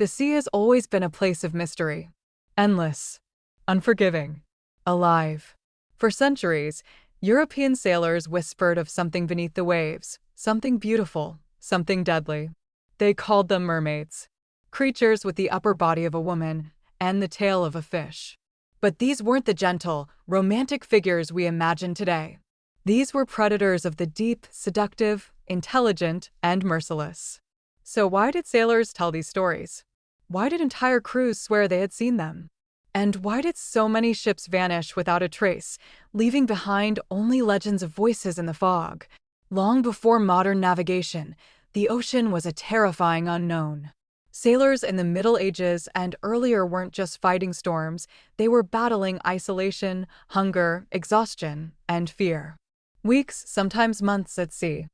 The sea has always been a place of mystery. Endless, unforgiving, alive. For centuries, European sailors whispered of something beneath the waves, something beautiful, something deadly. They called them mermaids, creatures with the upper body of a woman and the tail of a fish. But these weren't the gentle, romantic figures we imagine today. These were predators of the deep, seductive, intelligent, and merciless. So why did sailors tell these stories? Why did entire crews swear they had seen them? And why did so many ships vanish without a trace, leaving behind only legends of voices in the fog? Long before modern navigation, the ocean was a terrifying unknown. Sailors in the Middle Ages and earlier weren't just fighting storms, they were battling isolation, hunger, exhaustion, and fear. Weeks, sometimes months at sea.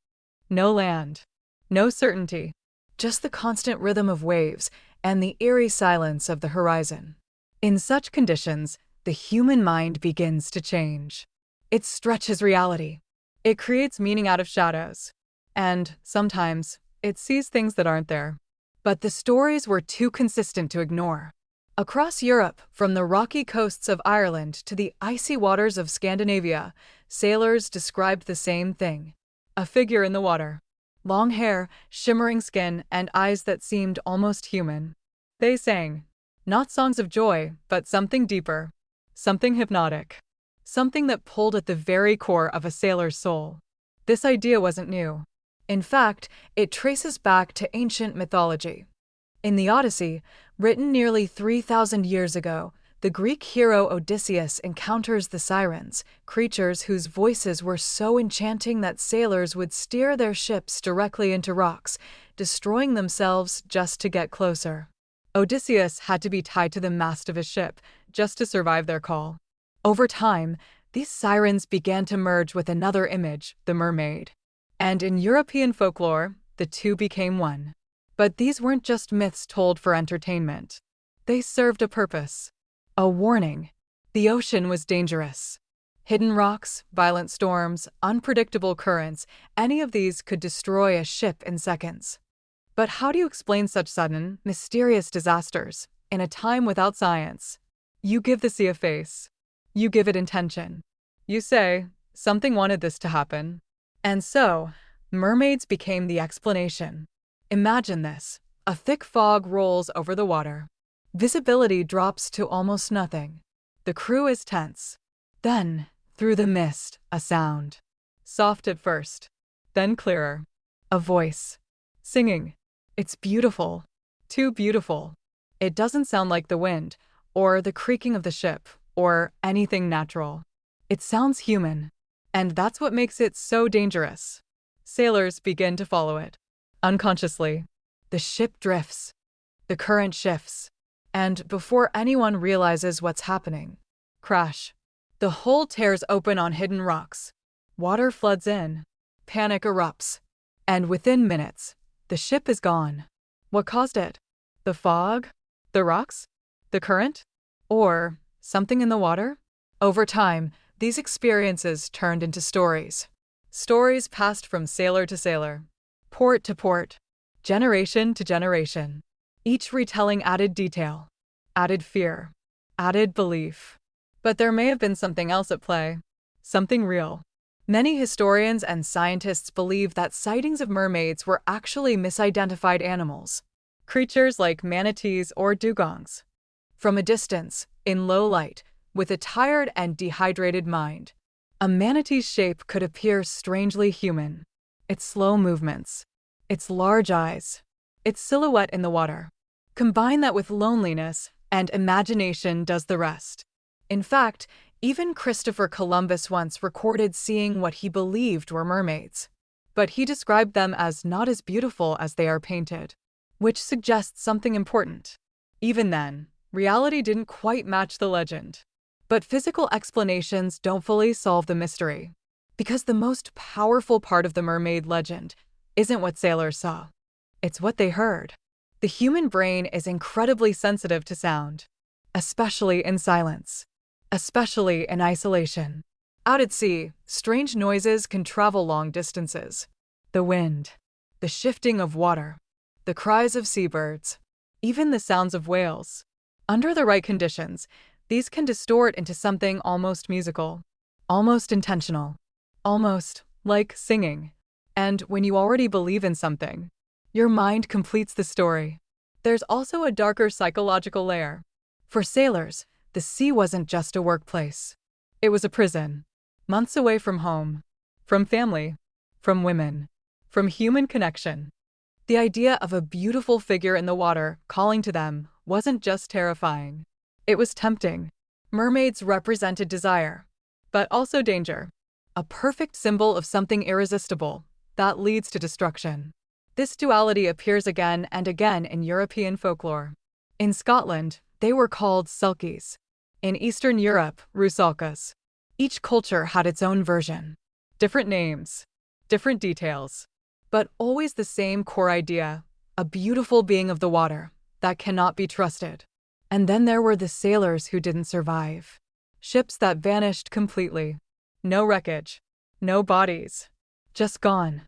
No land. No certainty. Just the constant rhythm of waves and the eerie silence of the horizon. In such conditions, the human mind begins to change. It stretches reality. It creates meaning out of shadows. And, sometimes, it sees things that aren't there. But the stories were too consistent to ignore. Across Europe, from the rocky coasts of Ireland to the icy waters of Scandinavia, sailors described the same thing. A figure in the water. Long hair, shimmering skin, and eyes that seemed almost human. They sang, not songs of joy, but something deeper. Something hypnotic. Something that pulled at the very core of a sailor's soul. This idea wasn't new. In fact, it traces back to ancient mythology. In the Odyssey, written nearly 3,000 years ago, the Greek hero Odysseus encounters the sirens, creatures whose voices were so enchanting that sailors would steer their ships directly into rocks, destroying themselves just to get closer. Odysseus had to be tied to the mast of his ship just to survive their call. Over time, these sirens began to merge with another image, the mermaid. And in European folklore, the two became one. But these weren't just myths told for entertainment. They served a purpose. A warning. The ocean was dangerous. Hidden rocks, violent storms, unpredictable currents, any of these could destroy a ship in seconds. But how do you explain such sudden, mysterious disasters in a time without science? You give the sea a face. You give it intention. You say, something wanted this to happen. And so, mermaids became the explanation. Imagine this. A thick fog rolls over the water. Visibility drops to almost nothing. The crew is tense. Then, through the mist, a sound. Soft at first, then clearer. A voice. Singing. It's beautiful. Too beautiful. It doesn't sound like the wind, or the creaking of the ship, or anything natural. It sounds human. And that's what makes it so dangerous. Sailors begin to follow it. Unconsciously. The ship drifts. The current shifts. And before anyone realizes what's happening, crash. The hull tears open on hidden rocks. Water floods in. Panic erupts. And within minutes, the ship is gone. What caused it? The fog? The rocks? The current? Or something in the water? Over time, these experiences turned into stories. Stories passed from sailor to sailor, port to port, generation to generation. Each retelling added detail, added fear, added belief. But there may have been something else at play, something real. Many historians and scientists believe that sightings of mermaids were actually misidentified animals, creatures like manatees or dugongs. From a distance, in low light, with a tired and dehydrated mind, a manatee's shape could appear strangely human. Its slow movements, its large eyes, its silhouette in the water. Combine that with loneliness, and imagination does the rest. In fact, even Christopher Columbus once recorded seeing what he believed were mermaids. But he described them as not as beautiful as they are painted, which suggests something important. Even then, reality didn't quite match the legend. But physical explanations don't fully solve the mystery. Because the most powerful part of the mermaid legend isn't what sailors saw. It's what they heard. The human brain is incredibly sensitive to sound, especially in silence, especially in isolation. Out at sea, strange noises can travel long distances. The wind, the shifting of water, the cries of seabirds. even the sounds of whales. Under the right conditions, these can distort into something almost musical, almost intentional, almost like singing. And when you already believe in something, your mind completes the story. There's also a darker psychological layer. For sailors, the sea wasn't just a workplace. It was a prison. Months away from home, from family, from women, from human connection. The idea of a beautiful figure in the water calling to them wasn't just terrifying. It was tempting. Mermaids represented desire, but also danger. A perfect symbol of something irresistible that leads to destruction. This duality appears again and again in European folklore. In Scotland, they were called sulkies. In Eastern Europe, rusalkas. Each culture had its own version. Different names, different details, but always the same core idea, a beautiful being of the water that cannot be trusted. And then there were the sailors who didn't survive. Ships that vanished completely. No wreckage, no bodies, just gone.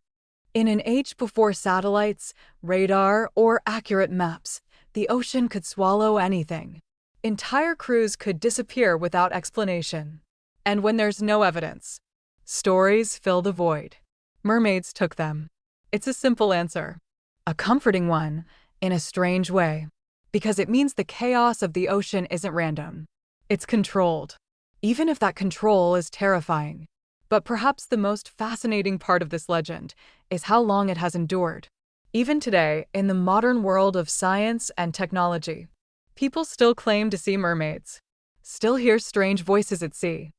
In an age before satellites, radar, or accurate maps, the ocean could swallow anything. Entire crews could disappear without explanation. And when there's no evidence, stories fill the void. Mermaids took them. It's a simple answer. A comforting one, in a strange way. Because it means the chaos of the ocean isn't random. It's controlled. Even if that control is terrifying. But perhaps the most fascinating part of this legend is how long it has endured. Even today, in the modern world of science and technology, people still claim to see mermaids, still hear strange voices at sea,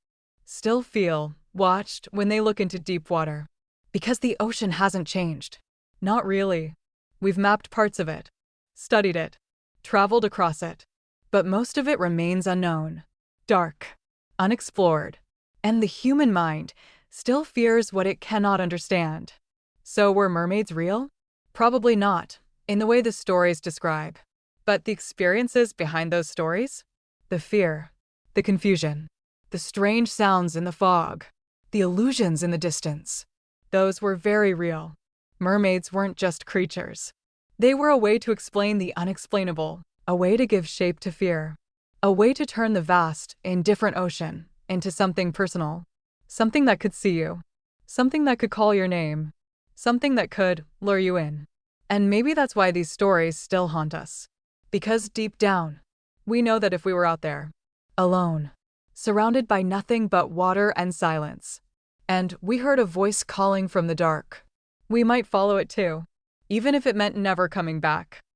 still feel watched when they look into deep water. Because the ocean hasn't changed. Not really. We've mapped parts of it, studied it, traveled across it, but most of it remains unknown, dark, unexplored, and the human mind still fears what it cannot understand. So were mermaids real? Probably not, in the way the stories describe. But the experiences behind those stories? The fear, the confusion, the strange sounds in the fog, the illusions in the distance. Those were very real. Mermaids weren't just creatures. They were a way to explain the unexplainable, a way to give shape to fear, a way to turn the vast, indifferent ocean into something personal, something that could see you, something that could call your name, something that could lure you in. And maybe that's why these stories still haunt us. Because deep down, we know that if we were out there, alone, surrounded by nothing but water and silence, and we heard a voice calling from the dark, we might follow it too, even if it meant never coming back.